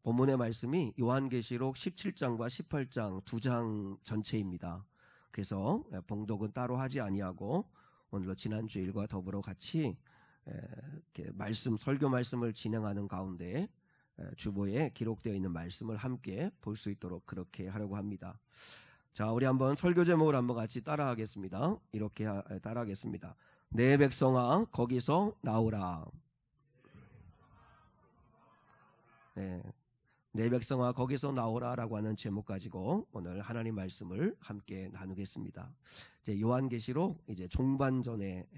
본문의 말씀이 요한계시록 17장과 18장 두 장 전체입니다. 그래서 봉독은 따로 하지 아니하고 오늘도 지난주일과 더불어 같이 이렇게 설교 말씀을 진행하는 가운데 주보에 기록되어 있는 말씀을 함께 볼 수 있도록 그렇게 하려고 합니다. 자, 우리 한번 설교 제목을 한번 같이 따라하겠습니다. 이렇게 따라하겠습니다. 내 백성아 거기서 나오라. 네, 내 백성아 거기서 나오라라고 하는 제목 가지고 오늘 하나님 말씀을 함께 나누겠습니다. 이제 요한계시록 이제 종반전에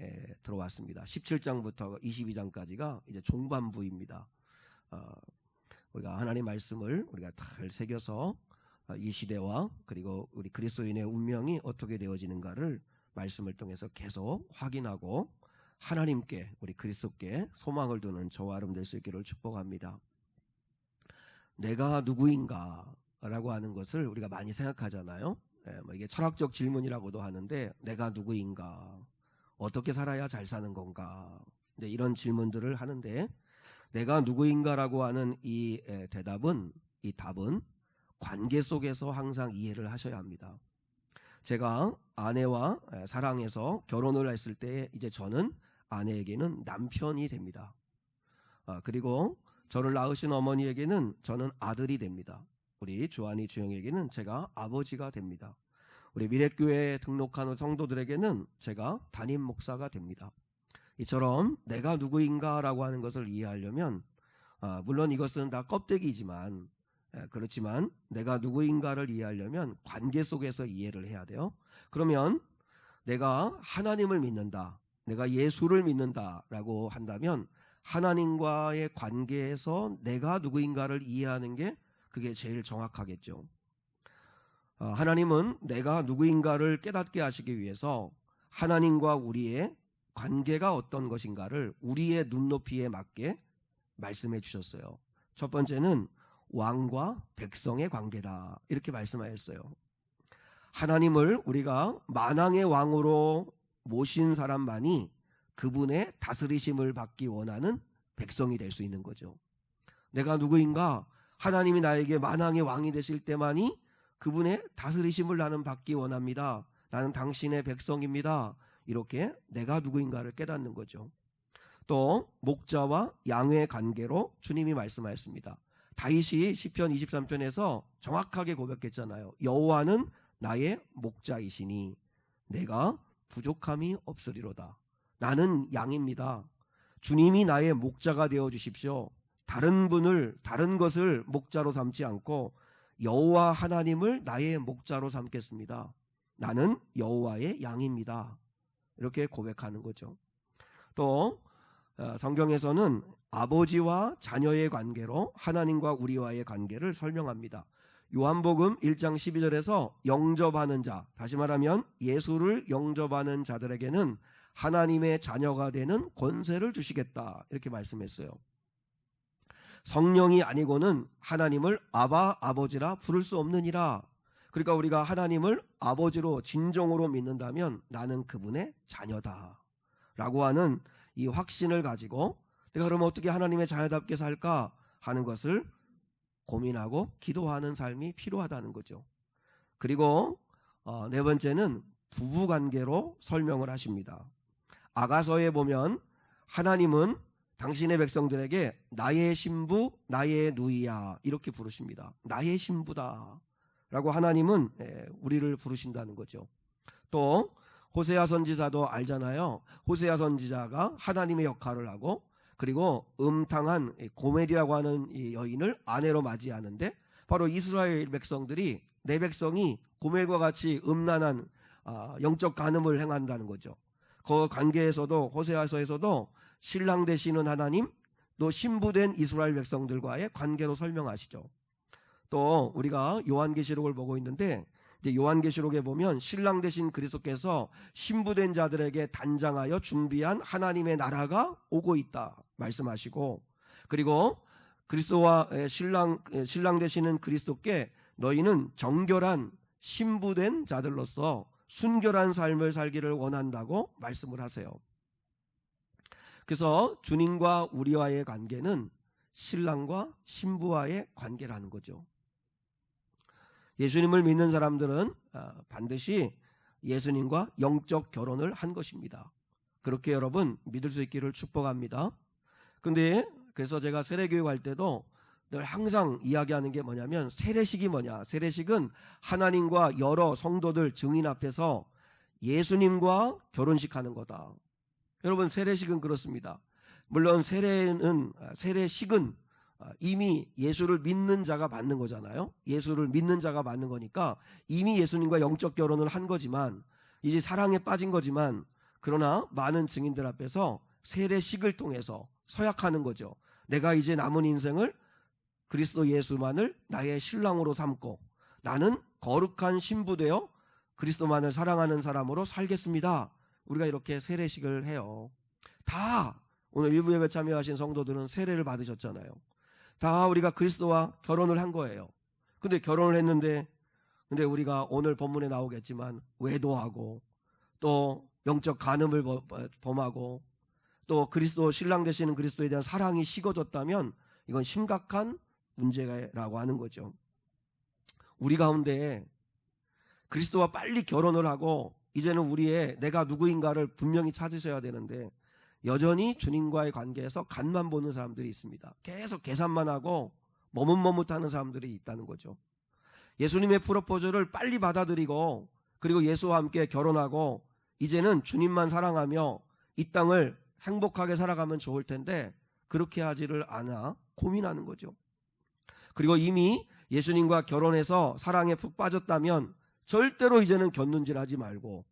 들어왔습니다. 17장부터 22장까지가 이제 종반부입니다. 우리가 하나님 말씀을 우리가 잘 새겨서 이 시대와 그리고 우리 그리스도인의 운명이 어떻게 되어지는가를 말씀을 통해서 계속 확인하고 하나님께 우리 그리스도께 소망을 두는 저와 여러분 될 수 있기를 축복합니다. 내가 누구인가 라고 하는 것을 우리가 많이 생각하잖아요. 이게 철학적 질문이라고도 하는데 내가 누구인가, 어떻게 살아야 잘 사는 건가, 이런 질문들을 하는데 내가 누구인가라고 하는 이 답은 관계 속에서 항상 이해를 하셔야 합니다. 제가 아내와 사랑해서 결혼을 했을 때 이제 저는 아내에게는 남편이 됩니다. 그리고 저를 낳으신 어머니에게는 저는 아들이 됩니다. 우리 주한이 주영에게는 제가 아버지가 됩니다. 우리 미래교회에 등록한 성도들에게는 제가 담임 목사가 됩니다. 이처럼 내가 누구인가라고 하는 것을 이해하려면 물론 이것은 다 껍데기지만 그렇지만 내가 누구인가를 이해하려면 관계 속에서 이해를 해야 돼요. 그러면 내가 하나님을 믿는다, 내가 예수를 믿는다라고 한다면 하나님과의 관계에서 내가 누구인가를 이해하는 게 그게 제일 정확하겠죠. 하나님은 내가 누구인가를 깨닫게 하시기 위해서 하나님과 우리의 관계가 어떤 것인가를 우리의 눈높이에 맞게 말씀해 주셨어요. 첫 번째는 왕과 백성의 관계다, 이렇게 말씀하셨어요. 하나님을 우리가 만왕의 왕으로 모신 사람만이 그분의 다스리심을 받기 원하는 백성이 될 수 있는 거죠. 내가 누구인가? 하나님이 나에게 만왕의 왕이 되실 때만이 그분의 다스리심을 나는 받기 원합니다. 나는 당신의 백성입니다. 이렇게 내가 누구인가를 깨닫는 거죠. 또 목자와 양의 관계로 주님이 말씀하셨습니다. 다윗이 시편 23편에서 정확하게 고백했잖아요. 여호와는 나의 목자이시니 내가 부족함이 없으리로다. 나는 양입니다. 주님이 나의 목자가 되어 주십시오. 다른 것을 목자로 삼지 않고 여호와 하나님을 나의 목자로 삼겠습니다. 나는 여호와의 양입니다. 이렇게 고백하는 거죠. 또 성경에서는 아버지와 자녀의 관계로 하나님과 우리와의 관계를 설명합니다. 요한복음 1장 12절에서 영접하는 자, 다시 말하면 예수를 영접하는 자들에게는 하나님의 자녀가 되는 권세를 주시겠다, 이렇게 말씀했어요. 성령이 아니고는 하나님을 아바, 아버지라 부를 수 없느니라. 그러니까 우리가 하나님을 아버지로 진정으로 믿는다면 나는 그분의 자녀다 라고 하는 이 확신을 가지고 내가 그러면 어떻게 하나님의 자녀답게 살까 하는 것을 고민하고 기도하는 삶이 필요하다는 거죠. 그리고 네 번째는 부부관계로 설명을 하십니다. 아가서에 보면 하나님은 당신의 백성들에게 나의 신부, 나의 누이야, 이렇게 부르십니다. 나의 신부다 라고 하나님은 우리를 부르신다는 거죠. 또 호세아 선지자도 알잖아요. 호세아 선지자가 하나님의 역할을 하고 그리고 음탕한 고멜이라고 하는 이 여인을 아내로 맞이하는데 바로 이스라엘 백성들이 내 백성이 고멜과 같이 음란한 영적 간음을 행한다는 거죠. 그 관계에서도 호세아서에서도 신랑 되시는 하나님, 또 신부된 이스라엘 백성들과의 관계로 설명하시죠. 또 우리가 요한계시록을 보고 있는데 이제 요한계시록에 보면 신랑 되신 그리스도께서 신부된 자들에게 단장하여 준비한 하나님의 나라가 오고 있다 말씀하시고, 그리고 그리스도와 신랑 되시는 그리스도께 너희는 정결한 신부된 자들로서 순결한 삶을 살기를 원한다고 말씀을 하세요. 그래서 주님과 우리와의 관계는 신랑과 신부와의 관계라는 거죠. 예수님을 믿는 사람들은 반드시 예수님과 영적 결혼을 한 것입니다. 그렇게 여러분 믿을 수 있기를 축복합니다. 근데 그래서 제가 세례교육 할 때도 늘 항상 이야기하는 게 뭐냐면, 세례식이 뭐냐? 세례식은 하나님과 여러 성도들 증인 앞에서 예수님과 결혼식 하는 거다. 여러분, 세례식은 그렇습니다. 물론 세례식은 이미 예수를 믿는 자가 받는 거잖아요. 예수를 믿는 자가 받는 거니까 이미 예수님과 영적 결혼을 한 거지만, 이제 사랑에 빠진 거지만, 그러나 많은 증인들 앞에서 세례식을 통해서 서약하는 거죠. 내가 이제 남은 인생을 그리스도 예수만을 나의 신랑으로 삼고 나는 거룩한 신부되어 그리스도만을 사랑하는 사람으로 살겠습니다. 우리가 이렇게 세례식을 해요. 다 오늘 일부 예배 참여하신 성도들은 세례를 받으셨잖아요. 다 우리가 그리스도와 결혼을 한 거예요. 근데 결혼을 했는데, 근데 우리가 오늘 본문에 나오겠지만 외도하고 또 영적 간음을 범하고 또 그리스도 신랑 되시는 그리스도에 대한 사랑이 식어졌다면 이건 심각한 문제라고 하는 거죠. 우리 가운데 그리스도와 빨리 결혼을 하고 이제는 우리의 내가 누구인가를 분명히 찾으셔야 되는데, 여전히 주님과의 관계에서 간만 보는 사람들이 있습니다. 계속 계산만 하고 머뭇머뭇하는 사람들이 있다는 거죠. 예수님의 프로포즈를 빨리 받아들이고 그리고 예수와 함께 결혼하고 이제는 주님만 사랑하며 이 땅을 행복하게 살아가면 좋을 텐데 그렇게 하지를 않아 고민하는 거죠. 그리고 이미 예수님과 결혼해서 사랑에 푹 빠졌다면 절대로 이제는 곁눈질하지 말고,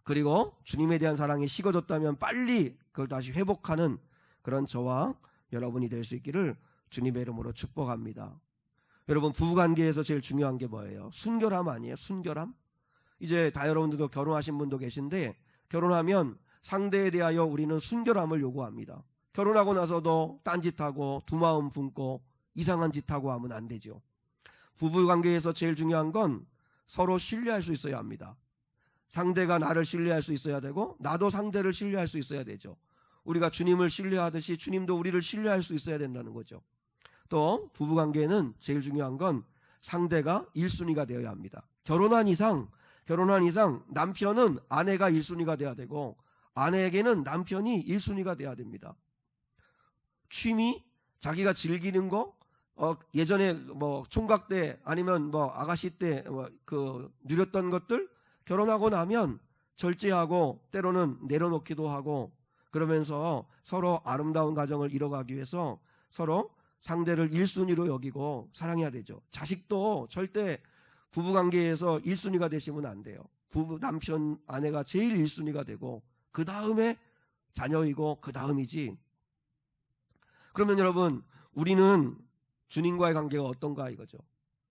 그리고 주님에 대한 사랑이 식어졌다면 빨리 그걸 다시 회복하는 그런 저와 여러분이 될 수 있기를 주님의 이름으로 축복합니다. 여러분, 부부관계에서 제일 중요한 게 뭐예요? 순결함 아니에요? 순결함? 이제 다 여러분들도 결혼하신 분도 계신데, 결혼하면 상대에 대하여 우리는 순결함을 요구합니다. 결혼하고 나서도 딴짓하고 두 마음 품고 이상한 짓하고 하면 안 되죠. 부부관계에서 제일 중요한 건 서로 신뢰할 수 있어야 합니다. 상대가 나를 신뢰할 수 있어야 되고 나도 상대를 신뢰할 수 있어야 되죠. 우리가 주님을 신뢰하듯이 주님도 우리를 신뢰할 수 있어야 된다는 거죠. 또 부부관계는 제일 중요한 건 상대가 1순위가 되어야 합니다. 결혼한 이상 남편은 아내가 1순위가 돼야 되고 아내에게는 남편이 1순위가 돼야 됩니다. 취미, 자기가 즐기는 거, 예전에 뭐 총각 때 아니면 뭐 아가씨 때 그 누렸던 것들 결혼하고 나면 절제하고 때로는 내려놓기도 하고, 그러면서 서로 아름다운 가정을 이뤄가기 위해서 서로 상대를 1순위로 여기고 사랑해야 되죠. 자식도 절대 부부관계에서 1순위가 되시면 안 돼요. 남편, 아내가 제일 1순위가 되고 그 다음에 자녀이고 그 다음이지. 그러면 여러분, 우리는 주님과의 관계가 어떤가 이거죠.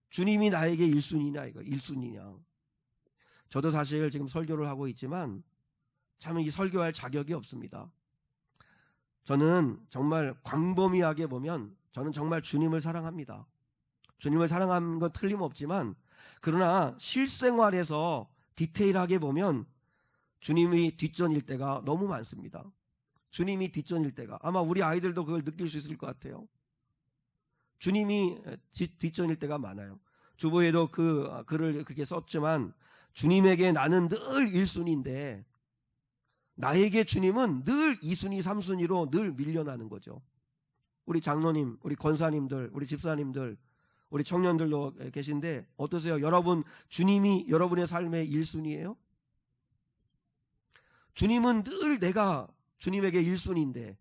주님이 나에게 1순위냐 이거, 1순위냐. 저도 사실 지금 설교를 하고 있지만 참 이 설교할 자격이 없습니다. 저는 정말 광범위하게 보면 저는 정말 주님을 사랑합니다. 주님을 사랑하는 건 틀림없지만, 그러나 실생활에서 디테일하게 보면 주님이 뒷전일 때가 너무 많습니다. 주님이 뒷전일 때가, 아마 우리 아이들도 그걸 느낄 수 있을 것 같아요. 주님이 뒷전일 때가 많아요. 주보에도 그 글을 그렇게 썼지만, 주님에게 나는 늘 1순위인데 나에게 주님은 늘 2순위, 3순위로 늘 밀려나는 거죠. 우리 장로님, 우리 권사님들, 우리 집사님들, 우리 청년들도 계신데 어떠세요? 여러분, 주님이 여러분의 삶의 1순위예요? 주님은 늘 내가 주님에게 1순위인데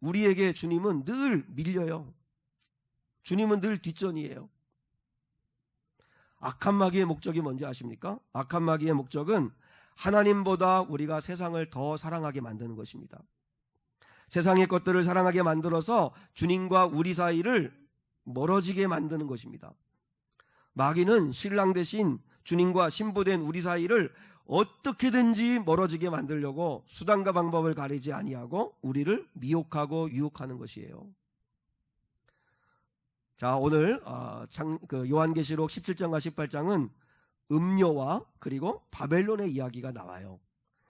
우리에게 주님은 늘 밀려요. 주님은 늘 뒷전이에요. 악한 마귀의 목적이 뭔지 아십니까? 악한 마귀의 목적은 하나님보다 우리가 세상을 더 사랑하게 만드는 것입니다. 세상의 것들을 사랑하게 만들어서 주님과 우리 사이를 멀어지게 만드는 것입니다. 마귀는 신랑 대신 주님과 신부된 우리 사이를 어떻게든지 멀어지게 만들려고 수단과 방법을 가리지 아니하고 우리를 미혹하고 유혹하는 것이에요. 자, 오늘 요한계시록 17장과 18장은 음료와 그리고 바벨론의 이야기가 나와요.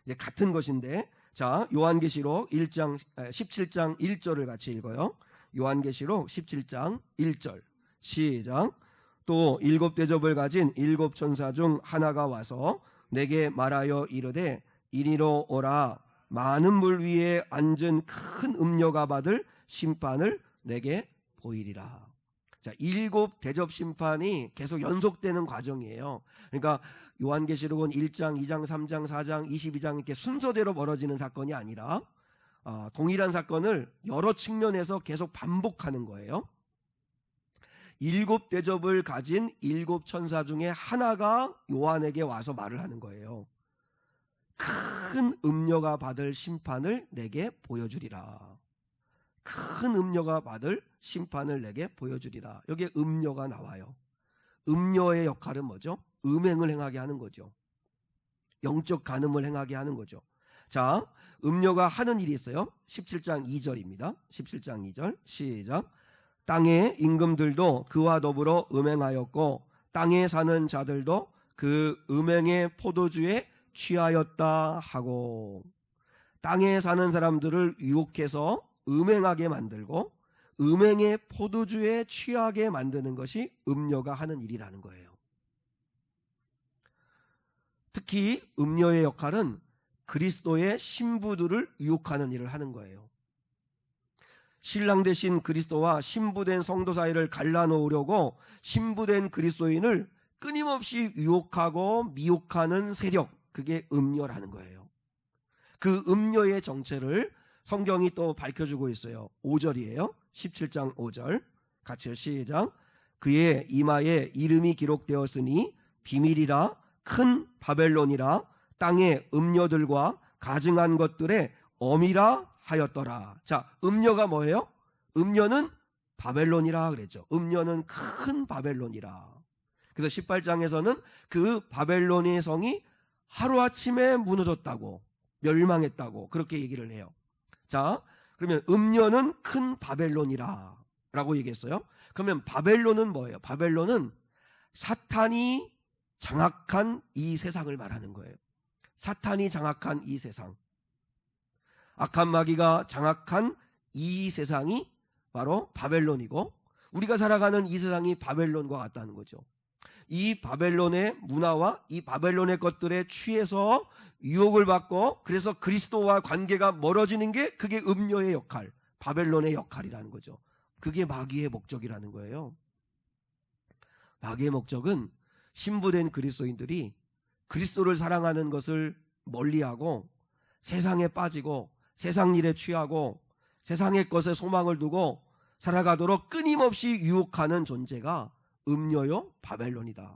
이제 같은 것인데, 자, 요한계시록 17장 1절을 같이 읽어요. 요한계시록 17장 1절 시작. 또 7대접을 가진 7천사 중 하나가 와서 내게 말하여 이르되 이리로 오라. 많은 물 위에 앉은 큰 음녀가 받을 심판을 내게 보이리라. 자, 7대접 심판이 계속 연속되는 과정이에요. 그러니까 요한계시록은 1장, 2장, 3장, 4장, 22장 이렇게 순서대로 벌어지는 사건이 아니라 동일한 사건을 여러 측면에서 계속 반복하는 거예요. 7대접을 가진 7천사 중에 하나가 요한에게 와서 말을 하는 거예요. 큰 음녀가 받을 심판을 내게 보여주리라. 큰 음녀가 받을 심판을 내게 보여주리라. 여기에 음녀가 나와요. 음녀의 역할은 뭐죠? 음행을 행하게 하는 거죠. 영적 간음을 행하게 하는 거죠. 자, 음녀가 하는 일이 있어요. 17장 2절입니다. 17장 2절 시작. 땅의 임금들도 그와 더불어 음행하였고 땅에 사는 자들도 그 음행의 포도주에 취하였다 하고, 땅에 사는 사람들을 유혹해서 음행하게 만들고 음행의 포도주에 취하게 만드는 것이 음녀가 하는 일이라는 거예요. 특히 음녀의 역할은 그리스도의 신부들을 유혹하는 일을 하는 거예요. 신랑 되신 그리스도와 신부된 성도 사이를 갈라놓으려고 신부된 그리스도인을 끊임없이 유혹하고 미혹하는 세력, 그게 음녀라는 거예요. 그 음녀의 정체를 성경이 또 밝혀주고 있어요. 5절이에요. 17장 5절 같이 시작. 그의 이마에 이름이 기록되었으니 비밀이라 큰 바벨론이라 땅의 음녀들과 가증한 것들의 어미라 하였더라. 자, 음녀가 뭐예요? 음녀는 바벨론이라 그랬죠. 음녀는 큰 바벨론이라. 그래서 18장에서는 그 바벨론의 성이 하루아침에 무너졌다고, 멸망했다고 그렇게 얘기를 해요. 자, 그러면 음녀는 큰 바벨론이라 라고 얘기했어요. 그러면 바벨론은 뭐예요? 바벨론은 사탄이 장악한 이 세상을 말하는 거예요. 사탄이 장악한 이 세상, 악한 마귀가 장악한 이 세상이 바로 바벨론이고, 우리가 살아가는 이 세상이 바벨론과 같다는 거죠. 이 바벨론의 문화와 이 바벨론의 것들에 취해서 유혹을 받고, 그래서 그리스도와 관계가 멀어지는 게 그게 음녀의 역할, 바벨론의 역할이라는 거죠. 그게 마귀의 목적이라는 거예요. 마귀의 목적은 신부된 그리스도인들이 그리스도를 사랑하는 것을 멀리하고 세상에 빠지고 세상 일에 취하고 세상의 것에 소망을 두고 살아가도록 끊임없이 유혹하는 존재가 음녀요 바벨론이다.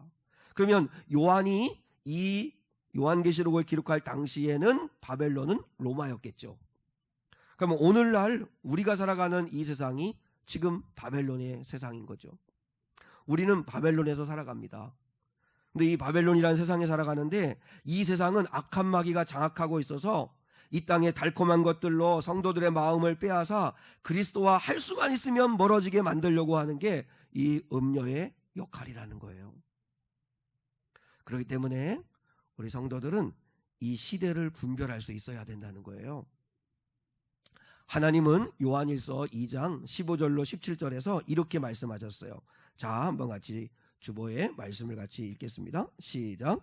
그러면 요한이 이 요한계시록을 기록할 당시에는 바벨론은 로마였겠죠. 그러면 오늘날 우리가 살아가는 이 세상이 지금 바벨론의 세상인 거죠. 우리는 바벨론에서 살아갑니다. 근데 이 바벨론이라는 세상에 살아가는데 이 세상은 악한 마귀가 장악하고 있어서 이 땅의 달콤한 것들로 성도들의 마음을 빼앗아 그리스도와 할 수만 있으면 멀어지게 만들려고 하는 게 이 음녀의 역할이라는 거예요. 그렇기 때문에 우리 성도들은 이 시대를 분별할 수 있어야 된다는 거예요. 하나님은 요한일서 2장 15절로 17절에서 이렇게 말씀하셨어요. 자, 한번 같이 주보의 말씀을 같이 읽겠습니다. 시작.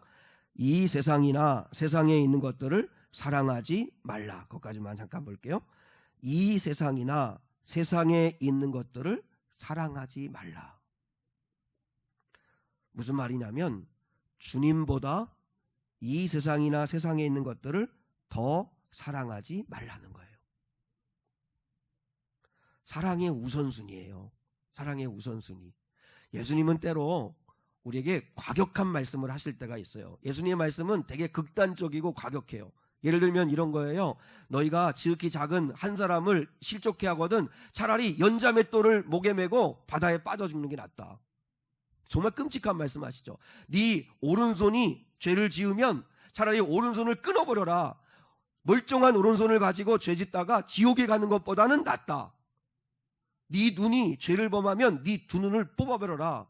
이 세상이나 세상에 있는 것들을 사랑하지 말라. 거기까지만 잠깐 볼게요. 이 세상이나 세상에 있는 것들을 사랑하지 말라. 무슨 말이냐면 주님보다 이 세상이나 세상에 있는 것들을 더 사랑하지 말라는 거예요. 사랑의 우선순위예요. 사랑의 우선순위. 예수님은 때로 우리에게 과격한 말씀을 하실 때가 있어요. 예수님의 말씀은 되게 극단적이고 과격해요. 예를 들면 이런 거예요. 너희가 지극히 작은 한 사람을 실족해 하거든 차라리 연자맷돌을 목에 메고 바다에 빠져 죽는 게 낫다. 정말 끔찍한 말씀하시죠. 네 오른손이 죄를 지으면 차라리 오른손을 끊어버려라. 멀쩡한 오른손을 가지고 죄 짓다가 지옥에 가는 것보다는 낫다. 네 눈이 죄를 범하면 네 두 눈을 뽑아버려라.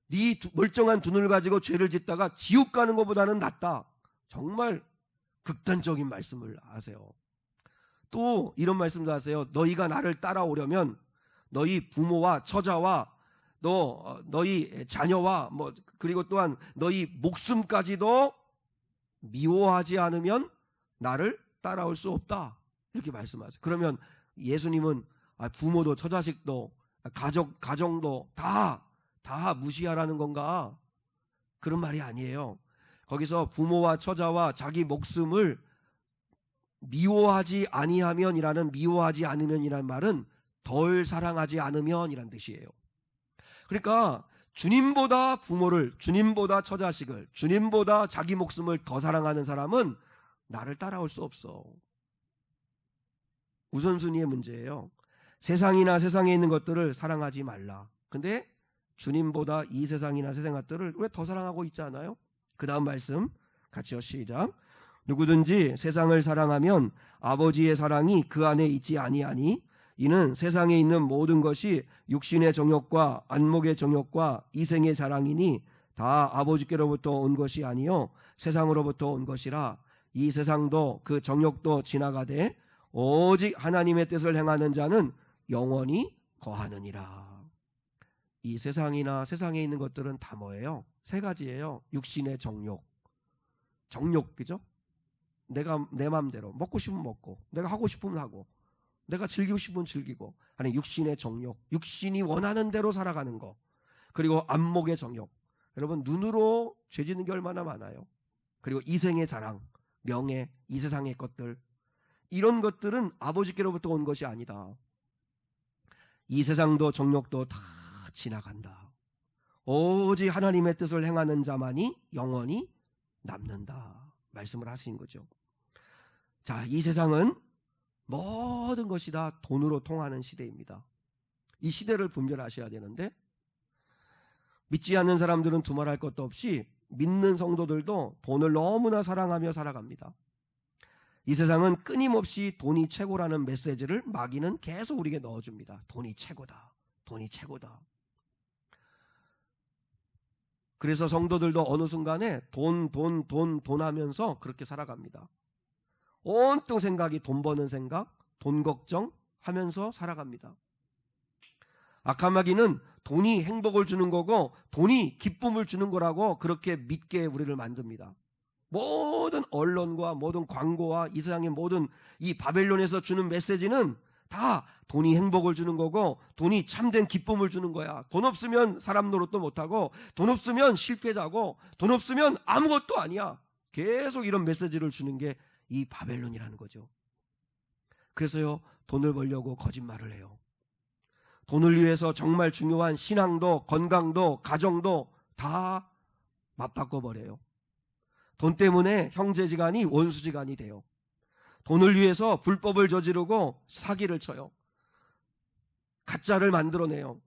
네 멀쩡한 두 눈을 가지고 죄를 짓다가 지옥 가는 것보다는 낫다. 정말 극단적인 말씀을 하세요. 또 이런 말씀도 하세요. 너희가 나를 따라오려면 너희 부모와 처자와 너희 자녀와 그리고 또한 너희 목숨까지도 미워하지 않으면 나를 따라올 수 없다. 이렇게 말씀하세요. 그러면 예수님은 부모도 처자식도 가정도 다 무시하라는 건가? 그런 말이 아니에요. 거기서 부모와 처자와 자기 목숨을 미워하지 아니하면이라는 미워하지 않으면이라는 말은 덜 사랑하지 않으면이란 뜻이에요. 그러니까 주님보다 부모를, 주님보다 처자식을, 주님보다 자기 목숨을 더 사랑하는 사람은 나를 따라올 수 없어. 우선순위의 문제예요. 세상이나 세상에 있는 것들을 사랑하지 말라. 근데 주님보다 이 세상이나 세상 것들을 왜 더 사랑하고 있지 않아요? 그 다음 말씀 같이요. 시작. 누구든지 세상을 사랑하면 아버지의 사랑이 그 안에 있지 아니하니 이는 세상에 있는 모든 것이 육신의 정욕과 안목의 정욕과 이생의 자랑이니 다 아버지께로부터 온 것이 아니요 세상으로부터 온 것이라. 이 세상도 그 정욕도 지나가되 오직 하나님의 뜻을 행하는 자는 영원히 거하느니라. 이 세상이나 세상에 있는 것들은 다 뭐예요? 세 가지예요. 육신의 정욕, 그죠? 내가 내 마음대로 먹고 싶으면 먹고, 내가 하고 싶으면 하고, 내가 즐기고 싶으면 즐기고. 아니, 육신의 정욕, 육신이 원하는 대로 살아가는 거. 그리고 안목의 정욕. 여러분, 눈으로 죄 짓는 게 얼마나 많아요. 그리고 이생의 자랑, 명예, 이 세상의 것들, 이런 것들은 아버지께로부터 온 것이 아니다. 이 세상도 정욕도 다 지나간다. 오직 하나님의 뜻을 행하는 자만이 영원히 남는다. 말씀을 하신 거죠. 자, 이 세상은 모든 것이 다 돈으로 통하는 시대입니다. 이 시대를 분별하셔야 되는데, 믿지 않는 사람들은 두말할 것도 없이 믿는 성도들도 돈을 너무나 사랑하며 살아갑니다. 이 세상은 끊임없이 돈이 최고라는 메시지를 마귀는 계속 우리에게 넣어줍니다. 돈이 최고다. 돈이 최고다. 그래서 성도들도 어느 순간에 돈 하면서 그렇게 살아갑니다. 온통 생각이 돈 버는 생각, 돈 걱정 하면서 살아갑니다. 악한 마귀는 돈이 행복을 주는 거고 돈이 기쁨을 주는 거라고 그렇게 믿게 우리를 만듭니다. 모든 언론과 모든 광고와 이 세상의 모든 이 바벨론에서 주는 메시지는 다 돈이 행복을 주는 거고 돈이 참된 기쁨을 주는 거야. 돈 없으면 사람 노릇도 못하고 돈 없으면 실패자고 돈 없으면 아무것도 아니야. 계속 이런 메시지를 주는 게 이 바벨론이라는 거죠. 그래서요, 돈을 벌려고 거짓말을 해요. 돈을 위해서 정말 중요한 신앙도 건강도 가정도 다 맞바꿔버려요. 돈 때문에 형제지간이 원수지간이 돼요. 돈을 위해서 불법을 저지르고 사기를 쳐요. 가짜를 만들어내요.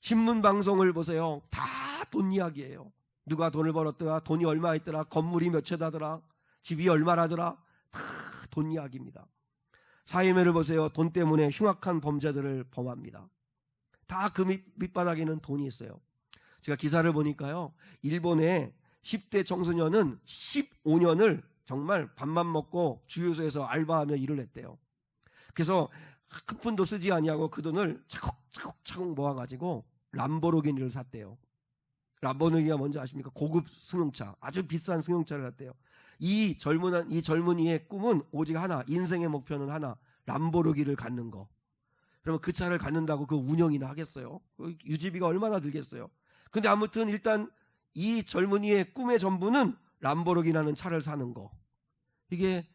신문방송을 보세요. 다 돈 이야기예요. 누가 돈을 벌었더라, 돈이 얼마 있더라, 건물이 몇 채다더라, 집이 얼마라더라, 다 돈 이야기입니다. 사회면을 보세요. 돈 때문에 흉악한 범죄들을 범합니다. 다 그 밑바닥에는 돈이 있어요. 제가 기사를 보니까요, 일본의 10대 청소년은 15년을 정말 밥만 먹고 주유소에서 알바하며 일을 했대요. 그래서 큰 푼도 쓰지 아니하고 그 돈을 차곡차곡 모아가지고 람보르기니를 샀대요. 람보르기니가 뭔지 아십니까? 고급 승용차, 아주 비싼 승용차를 샀대요. 이 젊은이의 꿈은 오직 하나, 인생의 목표는 하나, 람보르기니를 갖는 거. 그러면 그 차를 갖는다고 그 운영이나 하겠어요? 유지비가 얼마나 들겠어요? 근데 아무튼 일단 이 젊은이의 꿈의 전부는 람보르기니라는 차를 사는 거. 이게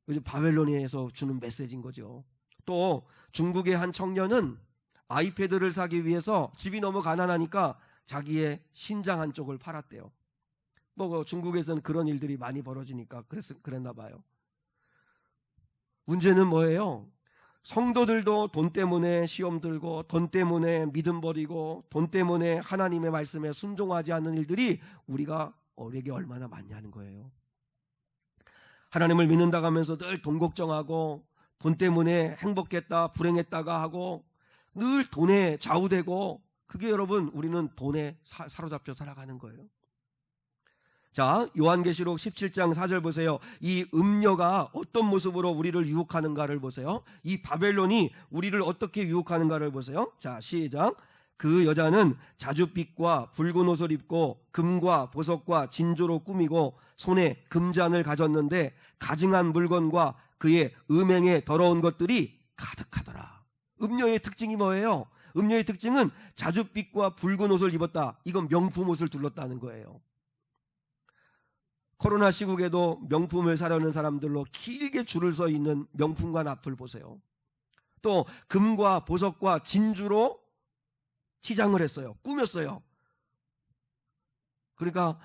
요즘 바벨론에서 주는 메시지인 거죠. 또 중국의 한 청년은 아이패드를 사기 위해서 집이 너무 가난하니까 자기의 신장 한쪽을 팔았대요. 중국에서는 그런 일들이 많이 벌어지니까 그랬나 봐요. 문제는 뭐예요? 성도들도 돈 때문에 시험 들고 돈 때문에 믿음 버리고 돈 때문에 하나님의 말씀에 순종하지 않는 일들이 우리에게 얼마나 많냐는 거예요. 하나님을 믿는다고 하면서 늘 돈 걱정하고 돈 때문에 행복했다 불행했다가 하고 늘 돈에 좌우되고, 그게 여러분 우리는 돈에 사로잡혀 살아가는 거예요. 자, 요한계시록 17장 4절 보세요. 이 음녀가 어떤 모습으로 우리를 유혹하는가를 보세요. 이 바벨론이 우리를 어떻게 유혹하는가를 보세요. 자, 시작. 그 여자는 자줏빛과 붉은 옷을 입고 금과 보석과 진주로 꾸미고 손에 금잔을 가졌는데 가증한 물건과 그의 음행에 더러운 것들이 가득하더라. 음녀의 특징이 뭐예요? 음녀의 특징은 자줏빛과 붉은 옷을 입었다. 이건 명품 옷을 둘렀다는 거예요. 코로나 시국에도 명품을 사려는 사람들로 길게 줄을 서 있는 명품관 앞을 보세요. 또 금과 보석과 진주로 치장을 했어요. 꾸몄어요. 그러니까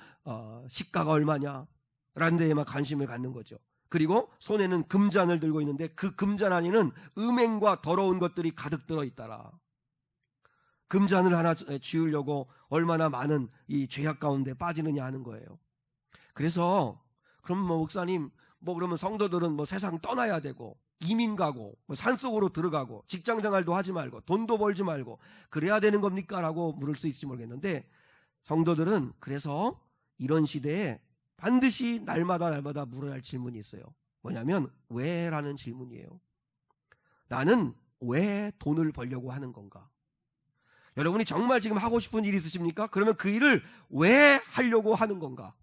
시가가 얼마냐 라는 데에만 관심을 갖는 거죠. 그리고 손에는 금잔을 들고 있는데 그 금잔 안에는 음행과 더러운 것들이 가득 들어있더라. 금잔을 하나 쥐우려고 얼마나 많은 이 죄악 가운데 빠지느냐 하는 거예요. 그래서 그럼 목사님 그러면 성도들은 세상 떠나야 되고 이민 가고 산속으로 들어가고 직장생활도 하지 말고 돈도 벌지 말고 그래야 되는 겁니까? 라고 물을 수 있을지 모르겠는데, 성도들은 그래서 이런 시대에 반드시 날마다 물어야 할 질문이 있어요. 뭐냐면 왜? 라는 질문이에요. 나는 왜 돈을 벌려고 하는 건가? 여러분이 정말 지금 하고 싶은 일이 있으십니까? 그러면 그 일을 왜 하려고 하는 건가?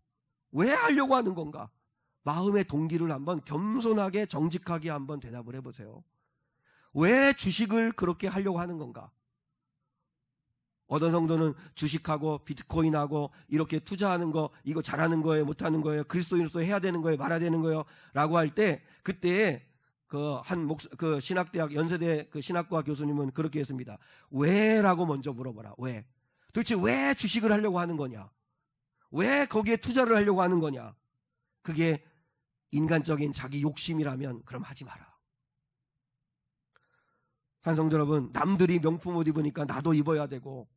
왜 하려고 하는 건가? 마음의 동기를 한번 겸손하게 정직하게 한번 대답을 해보세요. 왜 주식을 그렇게 하려고 하는 건가? 어떤 성도는 주식하고 비트코인하고 이렇게 투자하는 거 이거 잘하는 거예요? 못하는 거예요? 그리스도인으로서 해야 되는 거예요? 말아야 되는 거예요? 라고 할 때 그때 그 신학대학 연세대 그 신학과 교수님은 그렇게 했습니다. 왜? 라고 먼저 물어보라. 왜? 도대체 왜 주식을 하려고 하는 거냐? 왜 거기에 투자를 하려고 하는 거냐? 그게 인간적인 자기 욕심이라면 그럼 하지 마라. 성도 여러분, 남들이 명품 옷 입으니까 나도 입어야 되고,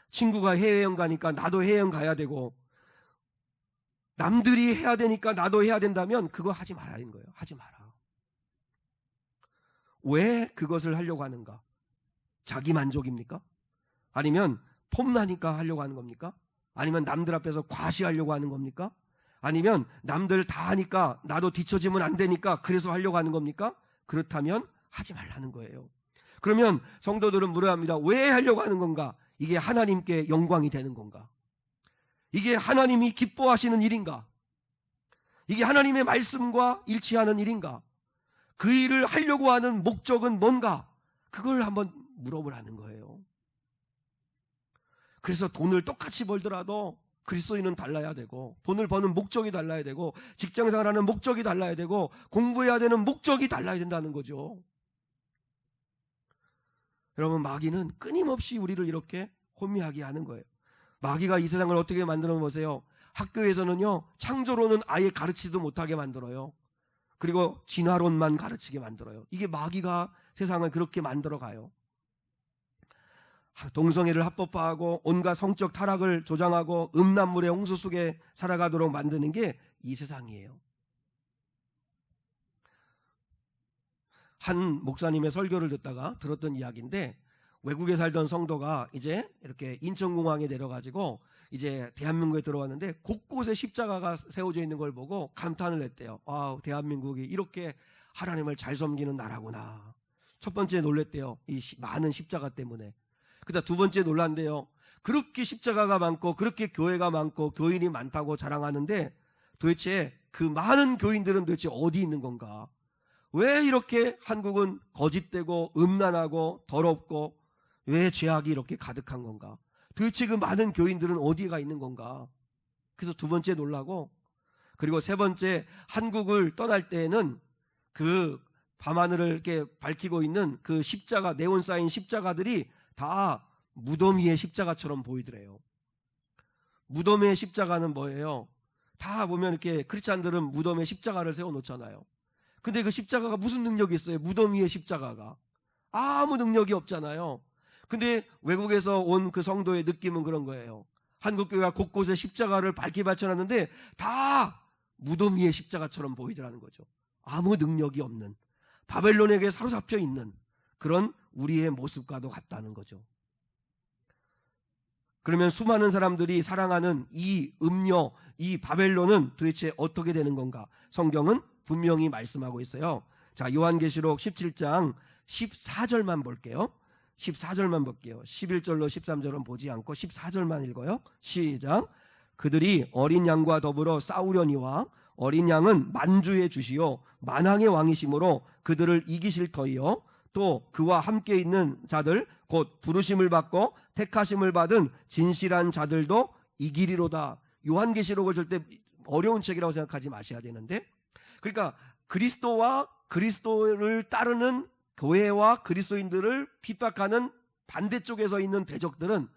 친구가 해외여행 가니까 나도 해외여행 가야 되고, 남들이 해야 되니까 나도 해야 된다면 그거 하지 말라는 거예요. 하지 마라. 왜 그것을 하려고 하는가? 자기 만족입니까? 아니면 폼나니까 하려고 하는 겁니까? 아니면 남들 앞에서 과시하려고 하는 겁니까? 아니면 남들 다 하니까 나도 뒤처지면 안 되니까 그래서 하려고 하는 겁니까? 그렇다면 하지 말라는 거예요. 그러면 성도들은 물어야 합니다. 왜 하려고 하는 건가? 이게 하나님께 영광이 되는 건가? 이게 하나님이 기뻐하시는 일인가? 이게 하나님의 말씀과 일치하는 일인가? 그 일을 하려고 하는 목적은 뭔가? 그걸 한번 물어보라는 거예요. 그래서 돈을 똑같이 벌더라도 그리스도인은 달라야 되고, 돈을 버는 목적이 달라야 되고, 직장생활하는 목적이 달라야 되고, 공부해야 되는 목적이 달라야 된다는 거죠. 여러분, 마귀는 끊임없이 우리를 이렇게 혼미하게 하는 거예요. 마귀가 이 세상을 어떻게 만들어 보세요. 학교에서는요, 창조론은 아예 가르치지도 못하게 만들어요. 그리고 진화론만 가르치게 만들어요. 이게 마귀가 세상을 그렇게 만들어 가요. 동성애를 합법화하고 온갖 성적 타락을 조장하고 음란물의 홍수 속에 살아가도록 만드는 게 이 세상이에요. 한 목사님의 설교를 듣다가 들었던 이야기인데, 외국에 살던 성도가 이제 이렇게 인천공항에 내려가지고 이제 대한민국에 들어왔는데 곳곳에 십자가가 세워져 있는 걸 보고 감탄을 했대요. 아, 대한민국이 이렇게 하나님을 잘 섬기는 나라구나. 첫 번째 놀랬대요. 이 많은 십자가 때문에. 그다음 두 번째 놀란대요. 그렇게 십자가가 많고 그렇게 교회가 많고 교인이 많다고 자랑하는데 도대체 그 많은 교인들은 도대체 어디 있는 건가? 왜 이렇게 한국은 거짓되고 음란하고 더럽고 왜 죄악이 이렇게 가득한 건가? 도대체 그 많은 교인들은 어디가 있는 건가? 그래서 두 번째 놀라고, 그리고 세 번째, 한국을 떠날 때에는 그 밤하늘을 이렇게 밝히고 있는 그 십자가, 네온 사인 십자가들이 다 무덤 위의 십자가처럼 보이더래요. 무덤 위의 십자가는 뭐예요? 다 보면 이렇게 크리스찬들은 무덤에 십자가를 세워놓잖아요. 근데 그 십자가가 무슨 능력이 있어요? 무덤 위의 십자가가 아무 능력이 없잖아요. 근데 외국에서 온 그 성도의 느낌은 그런 거예요. 한국교회가 곳곳에 십자가를 밝게 받쳐놨는데 다 무덤 위의 십자가처럼 보이더라는 거죠. 아무 능력이 없는, 바벨론에게 사로잡혀 있는 그런 우리의 모습과도 같다는 거죠. 그러면 수많은 사람들이 사랑하는 이 음녀, 이 바벨론은 도대체 어떻게 되는 건가? 성경은 분명히 말씀하고 있어요. 자, 요한계시록 17장 14절만 볼게요. 14절만 볼게요. 11절로 13절은 보지 않고 14절만 읽어요. 시작. 그들이 어린 양과 더불어 싸우려니와 어린 양은 만주의 주시요 만왕의 왕이심으로 그들을 이기실 터이요 또 그와 함께 있는 자들 곧 부르심을 받고 택하심을 받은 진실한 자들도 이기리로다. 요한계시록을 절대 어려운 책이라고 생각하지 마셔야 되는데, 그러니까 그리스도와 그리스도를 따르는 교회와 그리스도인들을 핍박하는 반대쪽에 서 있는 대적들은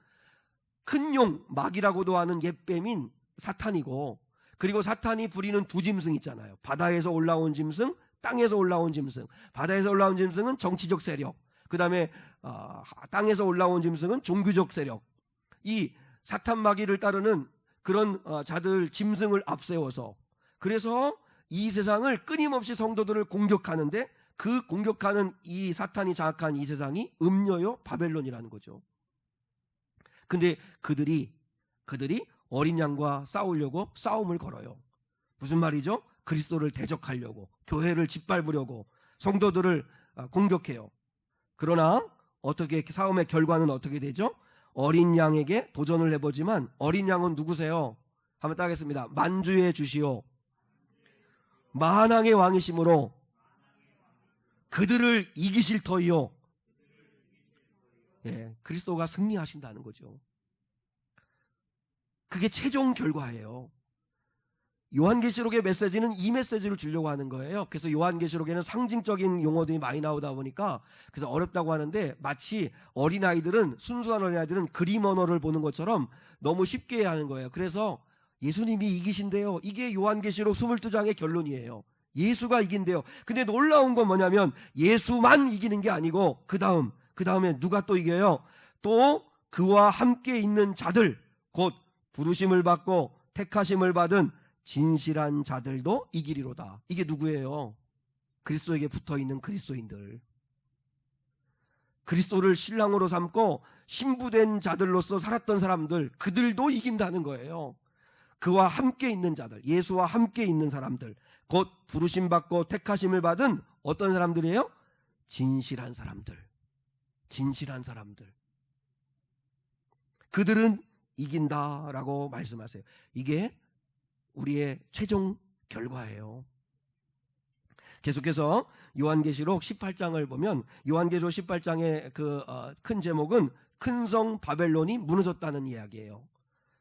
큰 용, 마귀라고도 하는 옛뱀인 사탄이고, 그리고 사탄이 부리는 두 짐승 있잖아요. 바다에서 올라온 짐승, 땅에서 올라온 짐승. 바다에서 올라온 짐승은 정치적 세력, 그 다음에 땅에서 올라온 짐승은 종교적 세력. 이 사탄 마귀를 따르는 그런 자들 짐승을 앞세워서, 그래서 이 세상을 끊임없이 성도들을 공격하는데, 그 공격하는 이 사탄이 장악한 이 세상이 음녀요 바벨론이라는 거죠. 근데 그들이 어린 양과 싸우려고 싸움을 걸어요. 무슨 말이죠? 그리스도를 대적하려고, 교회를 짓밟으려고 성도들을 공격해요. 그러나 어떻게 싸움의 결과는 어떻게 되죠? 어린 양에게 도전을 해보지만, 어린 양은 누구세요? 한번 따겠습니다. 만주의 주시오 만왕의 왕이심으로 그들을 이기실 터이요. 예, 그리스도가 승리하신다는 거죠. 그게 최종 결과예요. 요한계시록의 메시지는 이 메시지를 주려고 하는 거예요. 그래서 요한계시록에는 상징적인 용어들이 많이 나오다 보니까 그래서 어렵다고 하는데, 마치 어린아이들은, 순수한 어린아이들은 그림 언어를 보는 것처럼 너무 쉽게 하는 거예요. 그래서 예수님이 이기신대요. 이게 요한계시록 22장의 결론이에요. 예수가 이긴대요. 근데 놀라운 건 뭐냐면 예수만 이기는 게 아니고 그 다음에 누가 또 이겨요? 또 그와 함께 있는 자들, 곧 부르심을 받고 택하심을 받은 진실한 자들도 이기리로다. 이게 누구예요? 그리스도에게 붙어있는 그리스도인들, 그리스도를 신랑으로 삼고 신부된 자들로서 살았던 사람들, 그들도 이긴다는 거예요. 그와 함께 있는 자들, 예수와 함께 있는 사람들, 곧 부르심 받고 택하심을 받은 어떤 사람들이에요? 진실한 사람들. 진실한 사람들. 그들은 이긴다라고 말씀하세요. 이게 우리의 최종 결과예요. 계속해서 요한계시록 18장을 보면, 요한계시록 18장의 큰 제목은 큰 성 바벨론이 무너졌다는 이야기예요.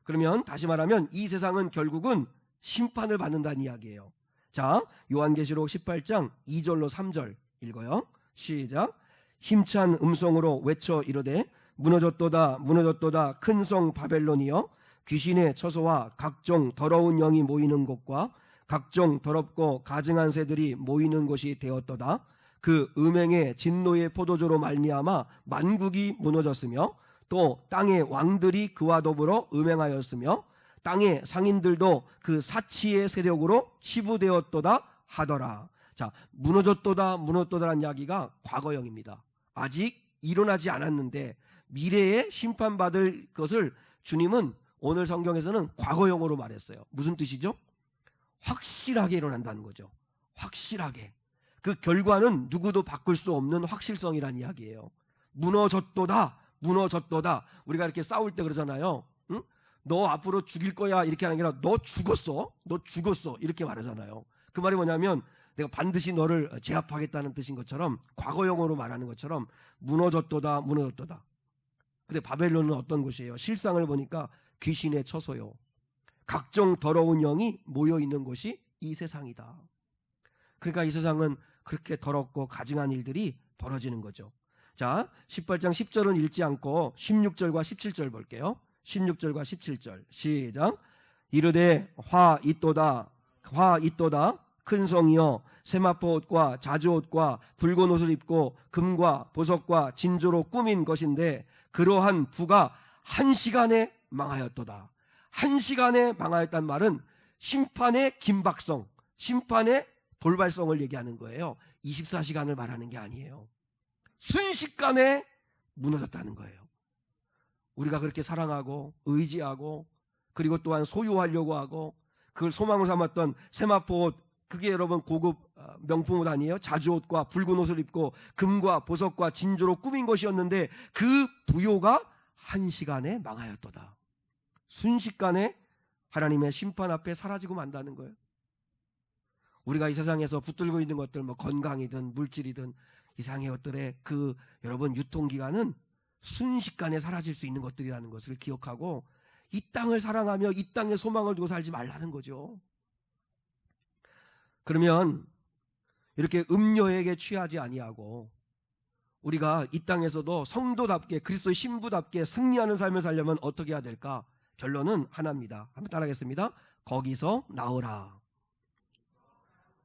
그러면 다시 말하면 이 세상은 결국은 심판을 받는다는 이야기예요. 자, 요한계시록 18장 2절로 3절 읽어요. 시작. 힘찬 음성으로 외쳐 이르되 무너졌도다 무너졌도다 큰 성 바벨론이여, 귀신의 처소와 각종 더러운 영이 모이는 곳과 각종 더럽고 가증한 새들이 모이는 곳이 되었도다. 그 음행의 진노의 포도주로 말미암아 만국이 무너졌으며 또 땅의 왕들이 그와 더불어 음행하였으며 땅의 상인들도 그 사치의 세력으로 치부되었도다 하더라. 자, 무너졌도다 무너졌도다라는 이야기가 과거형입니다. 아직 일어나지 않았는데 미래에 심판받을 것을 주님은 오늘 성경에서는 과거형으로 말했어요. 무슨 뜻이죠? 확실하게 일어난다는 거죠. 확실하게. 그 결과는 누구도 바꿀 수 없는 확실성이란 이야기예요. 무너졌도다 무너졌도다. 우리가 이렇게 싸울 때 그러잖아요. 응? 너 앞으로 죽일 거야 이렇게 하는 게 아니라 너 죽었어 이렇게 말하잖아요. 그 말이 뭐냐면 내가 반드시 너를 제압하겠다는 뜻인 것처럼, 과거형으로 말하는 것처럼 무너졌도다 무너졌도다. 근데 바벨론은 어떤 곳이에요? 실상을 보니까 귀신의 처소요, 각종 더러운 영이 모여있는 곳이 이 세상이다. 그러니까 이 세상은 그렇게 더럽고 가증한 일들이 벌어지는 거죠. 자, 18장 10절은 읽지 않고 16절과 17절 볼게요. 16절과 17절 시작. 이르되 화 있도다 큰 성이여, 세마포 옷과 자주 옷과 붉은 옷을 입고 금과 보석과 진주로 꾸민 것인데 그러한 부가 한 시간에 망하였도다. 한 시간에 망하였단 말은 심판의 긴박성, 심판의 돌발성을 얘기하는 거예요. 24시간을 말하는 게 아니에요. 순식간에 무너졌다는 거예요. 우리가 그렇게 사랑하고 의지하고 그리고 또한 소유하려고 하고 그걸 소망을 삼았던 세마포 옷, 그게 여러분 고급 명품 옷 아니에요? 자주옷과 붉은 옷을 입고 금과 보석과 진주로 꾸민 것이었는데 그 부요가 한시간에 망하였도다. 순식간에 하나님의 심판 앞에 사라지고 만다는 거예요. 우리가 이 세상에서 붙들고 있는 것들, 뭐 건강이든 물질이든 이상의 것들의 그 여러분 유통기간은 순식간에 사라질 수 있는 것들이라는 것을 기억하고 이 땅을 사랑하며 이 땅에 소망을 두고 살지 말라는 거죠. 그러면 이렇게 음료에게 취하지 아니하고 우리가 이 땅에서도 성도답게 그리스도의 신부답게 승리하는 삶을 살려면 어떻게 해야 될까? 결론은 하나입니다. 한번 따라하겠습니다. 거기서 나오라.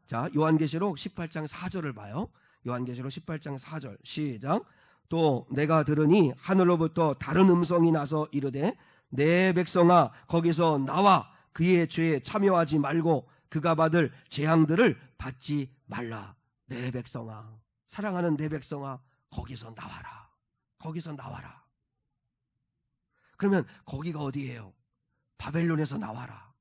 자, 요한계시록 18장 4절을 봐요. 요한계시록 18장 4절 시작. 또 내가 들으니 하늘로부터 다른 음성이 나서 이르되 내 백성아 거기서 나와 그의 죄에 참여하지 말고 그가 받을 재앙들을 받지 말라. 내 백성아, 사랑하는 내 백성아, 거기서 나와라. 거기서 나와라. 그러면 거기가 어디예요? 바벨론에서 나와라.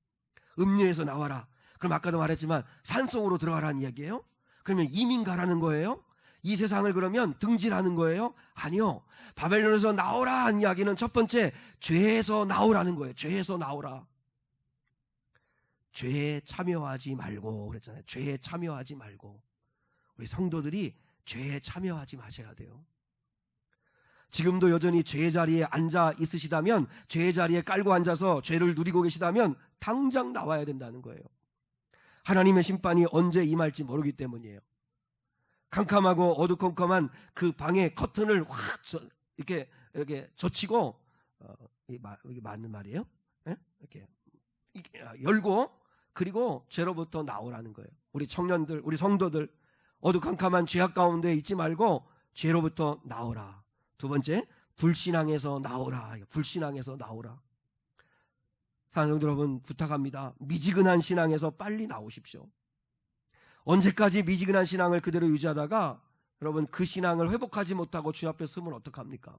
음녀에서 나와라. 그럼 아까도 말했지만 산속으로 들어가라는 이야기예요? 그러면 이민 가라는 거예요? 이 세상을 그러면 등지라는 거예요? 아니요. 바벨론에서 나오라 한 이야기는 첫 번째 죄에서 나오라는 거예요. 죄에서 나오라. 죄에 참여하지 말고 그랬잖아요. 죄에 참여하지 말고. 우리 성도들이 죄에 참여하지 마셔야 돼요. 지금도 여전히 죄의 자리에 앉아 있으시다면, 죄의 자리에 깔고 앉아서 죄를 누리고 계시다면 당장 나와야 된다는 거예요. 하나님의 심판이 언제 임할지 모르기 때문이에요. 캄캄하고 어두컴컴한 그 방의 커튼을 확 이렇게 젖히고 이게 맞는 말이에요? 이렇게 열고 그리고 죄로부터 나오라는 거예요. 우리 청년들, 우리 성도들 어두컴컴한 죄악 가운데 있지 말고 죄로부터 나오라. 두 번째, 불신앙에서 나오라. 불신앙에서 나오라. 사랑하는 여러분, 부탁합니다. 미지근한 신앙에서 빨리 나오십시오. 언제까지 미지근한 신앙을 그대로 유지하다가 여러분 그 신앙을 회복하지 못하고 주 앞에 서면 어떡합니까?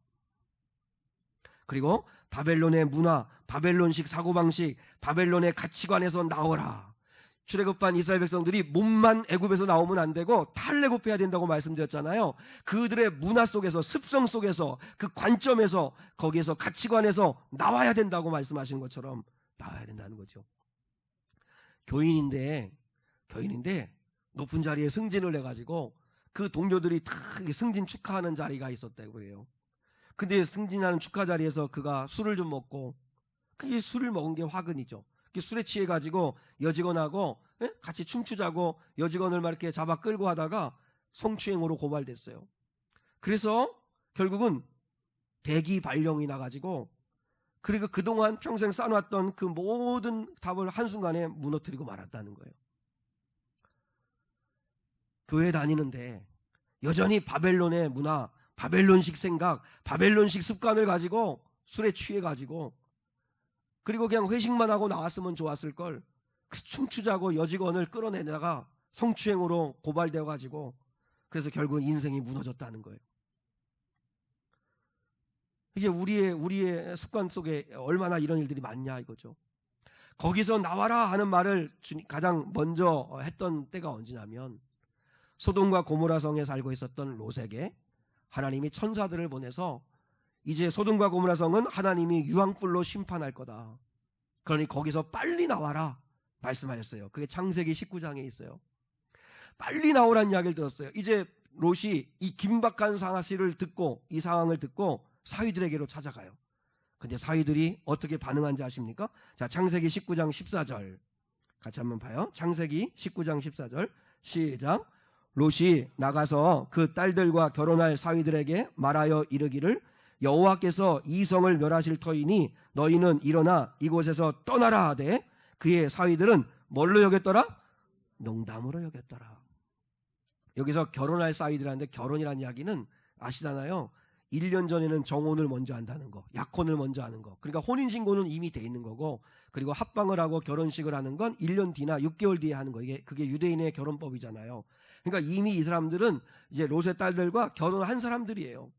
그리고 바벨론의 문화, 바벨론식 사고방식, 바벨론의 가치관에서 나오라. 출애굽한 이스라엘 백성들이 몸만 애굽에서 나오면 안 되고 탈애굽해야 된다고 말씀드렸잖아요. 그들의 문화 속에서, 습성 속에서, 그 관점에서, 거기에서 가치관에서 나와야 된다고 말씀하시는 것처럼 나와야 된다는 거죠. 교인인데 높은 자리에 승진을 해가지고 그 동료들이 다 승진 축하하는 자리가 있었다고 그래요. 근데 승진하는 축하 자리에서 그가 술을 좀 먹고, 그게 술을 먹은 게 화근이죠. 술에 취해가지고 여직원하고 같이 춤추자고 여직원을 막 이렇게 잡아 끌고 하다가 성추행으로 고발됐어요. 그래서 결국은 대기 발령이 나가지고, 그리고 그동안 평생 쌓아놨던 그 모든 답을 한순간에 무너뜨리고 말았다는 거예요. 교회 다니는데 여전히 바벨론의 문화, 바벨론식 생각, 바벨론식 습관을 가지고 술에 취해가지고, 그리고 그냥 회식만 하고 나왔으면 좋았을 걸, 춤추자고 여직원을 끌어내다가 성추행으로 고발되어가지고, 그래서 결국 인생이 무너졌다는 거예요. 이게 우리의 습관 속에 얼마나 이런 일들이 많냐 이거죠. 거기서 나와라 하는 말을 가장 먼저 했던 때가 언제냐면, 소돔과 고모라 성에 살고 있었던 롯에게 하나님이 천사들을 보내서 이제 소돔과 고모라 성은 하나님이 유황불로 심판할 거다. 그러니 거기서 빨리 나와라 말씀하셨어요. 그게 창세기 19장에 있어요. 빨리 나오라는 이야기를 들었어요. 이제 롯이 이 긴박한 사실을 듣고, 이 상황을 듣고 사위들에게로 찾아가요. 근데 사위들이 어떻게 반응한지 아십니까? 자, 창세기 19장 14절 같이 한번 봐요. 창세기 19장 14절 시작. 롯이 나가서 그 딸들과 결혼할 사위들에게 말하여 이르기를 여호와께서 이 성을 멸하실 터이니 너희는 일어나 이곳에서 떠나라 하되 그의 사위들은 뭘로 여겼더라? 농담으로 여겼더라. 여기서 결혼할 사위들한테 결혼이라는 이야기는 아시잖아요. 1년 전에는 정혼을 먼저 한다는 거, 약혼을 먼저 하는 거. 그러니까 혼인신고는 이미 돼 있는 거고, 그리고 합방을 하고 결혼식을 하는 건 1년 뒤나 6개월 뒤에 하는 거. 그게 유대인의 결혼법이잖아요. 그러니까 이미 이 사람들은 이제 롯의 딸들과 결혼한 사람들이에요.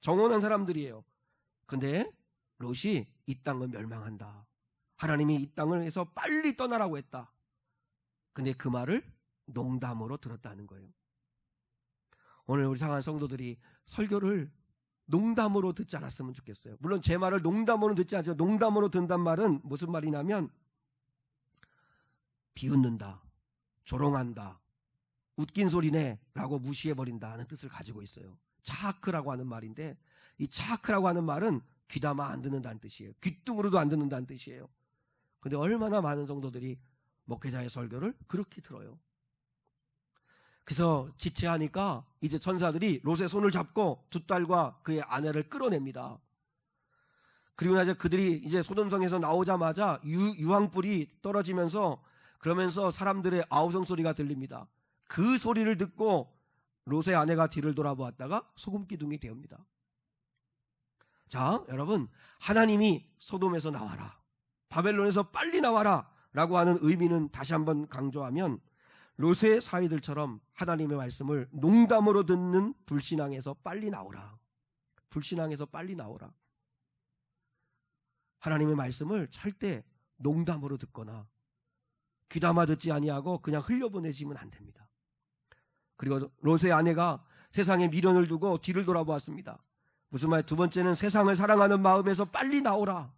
정혼한 사람들이에요. 근데 롯이 이 땅은 멸망한다. 하나님이 이 땅을 해서 빨리 떠나라고 했다. 근데 그 말을 농담으로 들었다는 거예요. 오늘 우리 사랑하는 성도들이 설교를 농담으로 듣지 않았으면 좋겠어요. 물론 제 말을 농담으로 듣지 않죠. 농담으로 듣는단 말은 무슨 말이냐면 비웃는다, 조롱한다, 웃긴 소리네 라고 무시해버린다는 뜻을 가지고 있어요. 차크라고 하는 말인데, 이 차크라고 하는 말은 귀담아 안 듣는다는 뜻이에요. 귀뚱으로도 안 듣는다는 뜻이에요. 근데 얼마나 많은 성도들이 목회자의 설교를 그렇게 들어요. 그래서 지체하니까 이제 천사들이 롯의 손을 잡고 두 딸과 그의 아내를 끌어냅니다. 그리고 나서 그들이 이제 소돔성에서 나오자마자 유황불이 떨어지면서, 그러면서 사람들의 아우성 소리가 들립니다. 그 소리를 듣고 롯의 아내가 뒤를 돌아보았다가 소금 기둥이 되옵니다. 자, 여러분, 하나님이 소돔에서 나와라, 바벨론에서 빨리 나와라 라고 하는 의미는 다시 한번 강조하면, 롯의 사이들처럼 하나님의 말씀을 농담으로 듣는 불신앙에서 빨리 나오라. 불신앙에서 빨리 나오라. 하나님의 말씀을 절대 농담으로 듣거나 귀담아 듣지 아니하고 그냥 흘려보내시면 안 됩니다. 그리고 롯의 아내가 세상에 미련을 두고 뒤를 돌아보았습니다. 무슨 말? 두 번째는 세상을 사랑하는 마음에서 빨리 나오라.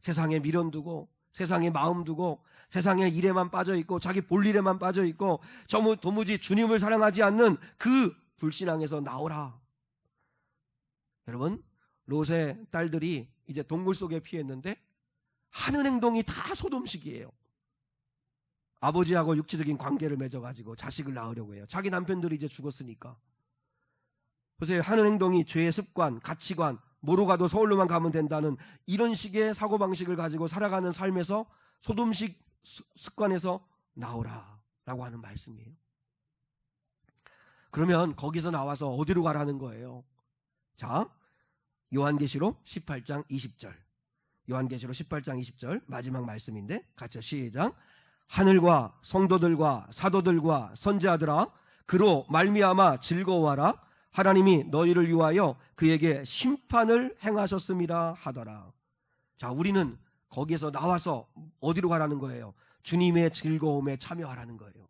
세상에 미련 두고, 세상에 마음 두고, 세상의 일에만 빠져있고 자기 볼일에만 빠져있고 도무지 주님을 사랑하지 않는 그 불신앙에서 나오라. 여러분, 롯의 딸들이 이제 동굴 속에 피했는데 하는 행동이 다 소돔식이에요. 아버지하고 육체적인 관계를 맺어가지고 자식을 낳으려고 해요. 자기 남편들이 이제 죽었으니까. 보세요. 하는 행동이 죄의 습관, 가치관, 뭐로 가도 서울로만 가면 된다는 이런 식의 사고방식을 가지고 살아가는 삶에서 소돔식 습관에서 나오라 라고 하는 말씀이에요. 그러면 거기서 나와서 어디로 가라는 거예요? 자, 요한계시록 18장 20절. 요한계시록 18장 20절 마지막 말씀인데 같이 시작. 하늘과 성도들과 사도들과 선지자들아, 그로 말미암아 즐거워하라. 하나님이 너희를 위하여 그에게 심판을 행하셨음이라 하더라. 자, 우리는 거기에서 나와서 어디로 가라는 거예요? 주님의 즐거움에 참여하라는 거예요.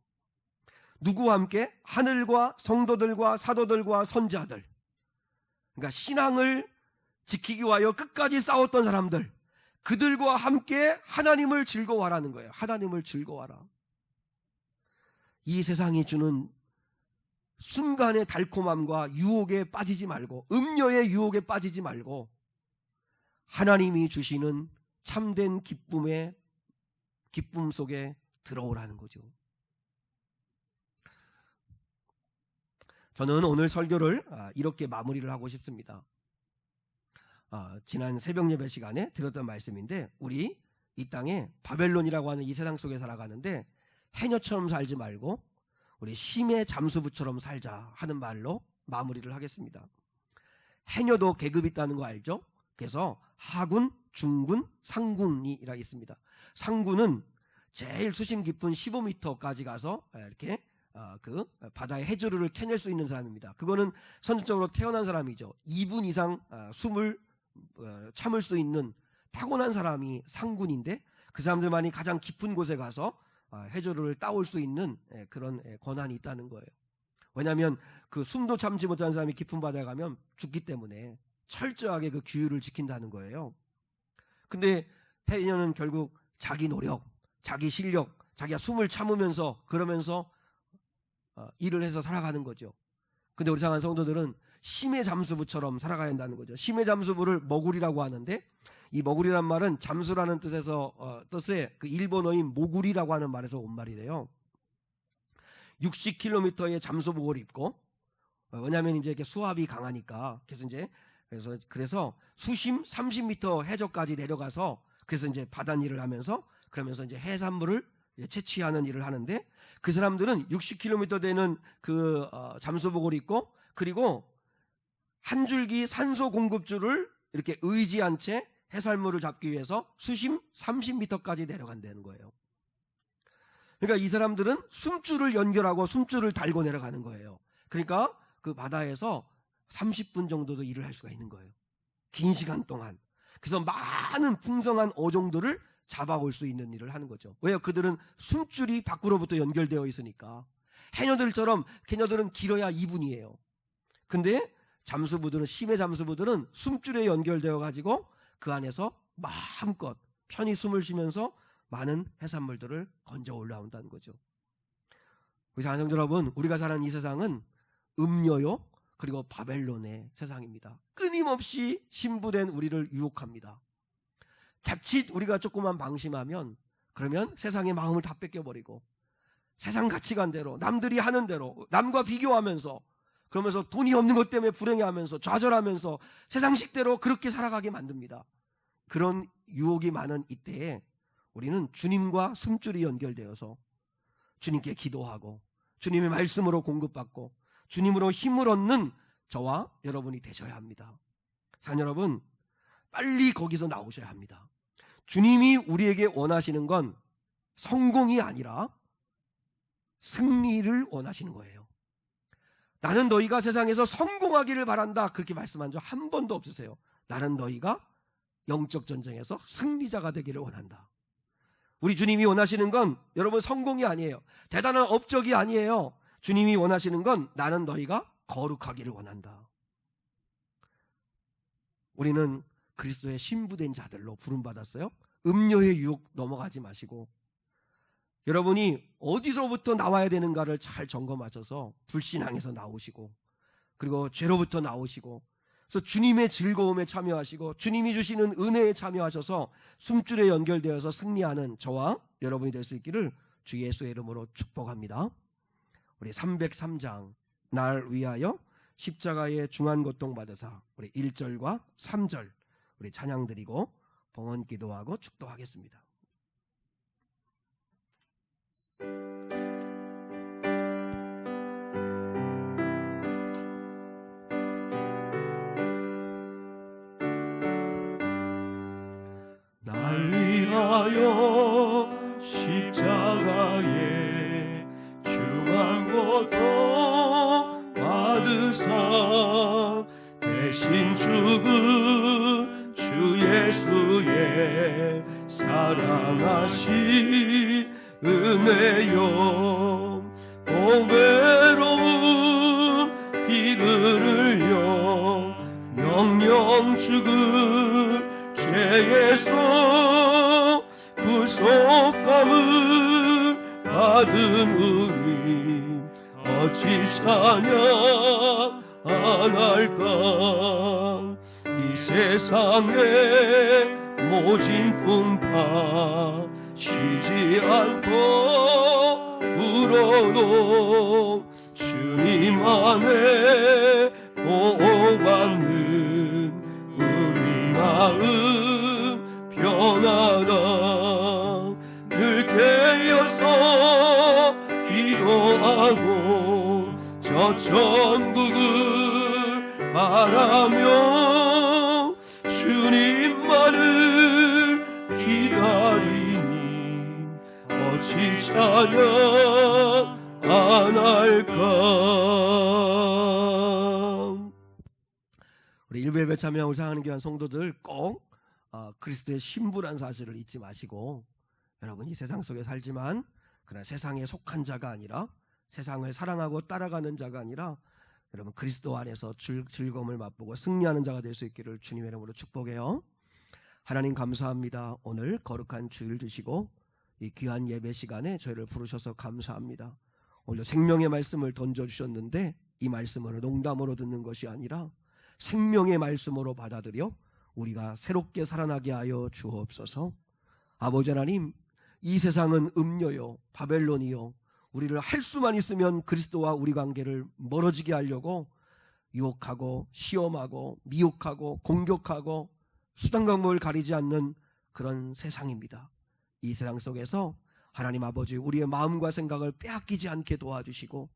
누구와 함께? 하늘과 성도들과 사도들과 선지자들. 그러니까 신앙을 지키기 위하여 끝까지 싸웠던 사람들, 그들과 함께 하나님을 즐거워하라는 거예요. 하나님을 즐거워하라. 이 세상이 주는 순간의 달콤함과 유혹에 빠지지 말고, 음료의 유혹에 빠지지 말고 하나님이 주시는 참된 기쁨 속에 들어오라는 거죠. 저는 오늘 설교를 이렇게 마무리를 하고 싶습니다. 지난 새벽 예배 시간에 들었던 말씀인데, 우리 이 땅에 바벨론이라고 하는 이 세상 속에 살아가는데 해녀처럼 살지 말고 우리 심의 잠수부처럼 살자 하는 말로 마무리를 하겠습니다. 해녀도 계급이 있다는 거 알죠? 그래서 하군, 중군, 상군이라 있습니다. 상군은 제일 수심 깊은 15m까지 가서 이렇게 그 바다의 해조류를 캐낼 수 있는 사람입니다. 그거는 선천적으로 태어난 사람이죠. 2분 이상 숨을 참을 수 있는 타고난 사람이 상군인데, 그 사람들만이 가장 깊은 곳에 가서 해조류를 따올 수 있는 그런 권한이 있다는 거예요. 왜냐하면 그 숨도 참지 못하는 사람이 깊은 바다에 가면 죽기 때문에 철저하게 그 규율을 지킨다는 거예요. 근데 해녀는 결국 자기 노력, 자기 실력, 자기가 숨을 참으면서 그러면서 일을 해서 살아가는 거죠. 근데 우리 사랑하는 성도들은 심의 잠수부처럼 살아가야 한다는 거죠. 심의 잠수부를 머구리라고 하는데, 이 머구리란 말은 잠수라는 뜻의 그 일본어인 모구리라고 하는 말에서 온 말이래요. 60km의 잠수복을 입고, 왜냐하면 이제 이렇게 수압이 강하니까, 그래서 수심 30m 해저까지 내려가서, 그래서 이제 바닷일을 하면서, 그러면서 이제 해산물을 채취하는 일을 하는데, 그 사람들은 60km 되는 그 잠수복을 입고, 그리고 한 줄기 산소 공급줄을 이렇게 의지한 채 해산물을 잡기 위해서 수심 30m까지 내려간다는 거예요. 그러니까 이 사람들은 숨줄을 연결하고 숨줄을 달고 내려가는 거예요. 그러니까 그 바다에서 30분 정도도 일을 할 수가 있는 거예요. 긴 시간 동안. 그래서 많은 풍성한 어종들을 잡아올 수 있는 일을 하는 거죠. 왜요? 그들은 숨줄이 밖으로부터 연결되어 있으니까. 해녀들처럼 걔네들은 길어야 2분이에요. 근데 잠수부들은, 심해 잠수부들은 숨줄에 연결되어 가지고 그 안에서 마음껏 편히 숨을 쉬면서 많은 해산물들을 건져 올라온다는 거죠. 우리 사랑하는 여러분, 우리가 사는 이 세상은 음녀요 그리고 바벨론의 세상입니다. 끊임없이 신부된 우리를 유혹합니다. 자칫 우리가 조금만 방심하면 그러면 세상의 마음을 다 뺏겨버리고 세상 가치관대로, 남들이 하는 대로, 남과 비교하면서, 그러면서 돈이 없는 것 때문에 불행해하면서 좌절하면서 세상식대로 그렇게 살아가게 만듭니다. 그런 유혹이 많은 이때에 우리는 주님과 숨줄이 연결되어서 주님께 기도하고 주님의 말씀으로 공급받고 주님으로 힘을 얻는 저와 여러분이 되셔야 합니다. 사랑 여러분, 빨리 거기서 나오셔야 합니다. 주님이 우리에게 원하시는 건 성공이 아니라 승리를 원하시는 거예요. 나는 너희가 세상에서 성공하기를 바란다, 그렇게 말씀한 적 한 번도 없으세요. 나는 너희가 영적 전쟁에서 승리자가 되기를 원한다. 우리 주님이 원하시는 건 여러분 성공이 아니에요. 대단한 업적이 아니에요. 주님이 원하시는 건 나는 너희가 거룩하기를 원한다. 우리는 그리스도의 신부된 자들로 부름받았어요. 음료의 유혹 넘어가지 마시고 여러분이 어디서부터 나와야 되는가를 잘 점검하셔서 불신앙에서 나오시고 그리고 죄로부터 나오시고 그래서 주님의 즐거움에 참여하시고 주님이 주시는 은혜에 참여하셔서 숨줄에 연결되어서 승리하는 저와 여러분이 될 수 있기를 주 예수의 이름으로 축복합니다. 우리 303장 날 위하여 십자가의 중한 고통 받으사 우리 1절과 3절 우리 찬양 드리고 봉헌 기도하고 축도하겠습니다. 날 위하여 십자가에 중한 고통 받으사 대신 죽은 주 예수의 사랑하신 은혜요 보배로운 피를 흘려 영영 죽은 죄에서 구속함을 받은 우리 어찌 찬양 안 할까. 이 세상에 모진 풍파 쉬지 않고 불어도 주님 안에 보호받는 우리 마음 변하라. 늘 깨어서 기도하고 저 천국을 바라며 주님만을 기다리니 어찌 찬양 안 할까. 우리 일부 예배 참여하고 사랑하는 교회 성도들 꼭 그리스도의 신부란 사실을 잊지 마시고 여러분 이 세상 속에 살지만 그러나 세상에 속한 자가 아니라 세상을 사랑하고 따라가는 자가 아니라 여러분 그리스도 안에서 즐거움을 맛보고 승리하는 자가 될 수 있기를 주님의 이름으로 축복해요. 하나님 감사합니다. 오늘 거룩한 주일 주시고 이 귀한 예배 시간에 저희를 부르셔서 감사합니다. 오늘 생명의 말씀을 던져주셨는데 이 말씀을 농담으로 듣는 것이 아니라 생명의 말씀으로 받아들여 우리가 새롭게 살아나게 하여 주옵소서. 아버지 하나님, 이 세상은 음녀요 바벨론이요 우리를 할 수만 있으면 그리스도와 우리 관계를 멀어지게 하려고 유혹하고 시험하고 미혹하고 공격하고 수단 방법을 가리지 않는 그런 세상입니다. 이 세상 속에서 하나님 아버지 우리의 마음과 생각을 빼앗기지 않게 도와주시고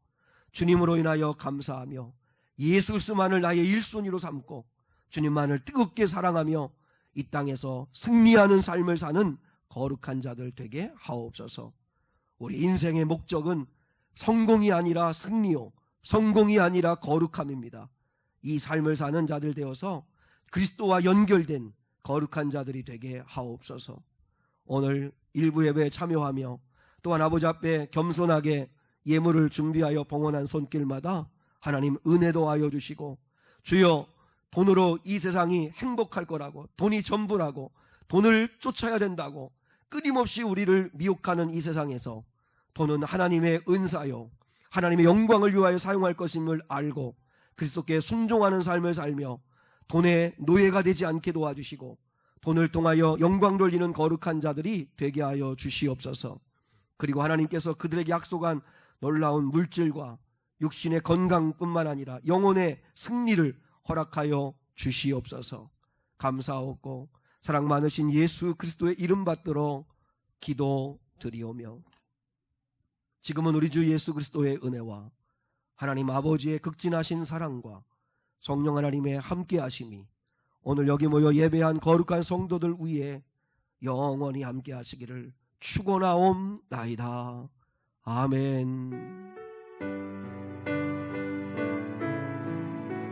주님으로 인하여 감사하며 예수 그리스도만을 나의 1순위로 삼고 주님만을 뜨겁게 사랑하며 이 땅에서 승리하는 삶을 사는 거룩한 자들 되게 하옵소서. 우리 인생의 목적은 성공이 아니라 승리요 성공이 아니라 거룩함입니다. 이 삶을 사는 자들 되어서 그리스도와 연결된 거룩한 자들이 되게 하옵소서. 오늘 일부 예배에 참여하며 또한 아버지 앞에 겸손하게 예물을 준비하여 봉헌한 손길마다 하나님 은혜 도와여 주시고, 주여 돈으로 이 세상이 행복할 거라고, 돈이 전부라고, 돈을 쫓아야 된다고 끊임없이 우리를 미혹하는 이 세상에서 돈은 하나님의 은사요 하나님의 영광을 위하여 사용할 것임을 알고 그리스도께 순종하는 삶을 살며 돈의 노예가 되지 않게 도와주시고 돈을 통하여 영광 돌리는 거룩한 자들이 되게 하여 주시옵소서. 그리고 하나님께서 그들에게 약속한 놀라운 물질과 육신의 건강뿐만 아니라 영혼의 승리를 허락하여 주시옵소서. 감사하고 사랑 많으신 예수 그리스도의 이름 받들어 기도드리오며, 지금은 우리 주 예수 그리스도의 은혜와 하나님 아버지의 극진하신 사랑과 성령 하나님의 함께 하심이 오늘 여기 모여 예배한 거룩한 성도들 위에 영원히 함께 하시기를 축원하옵나이다. 아멘.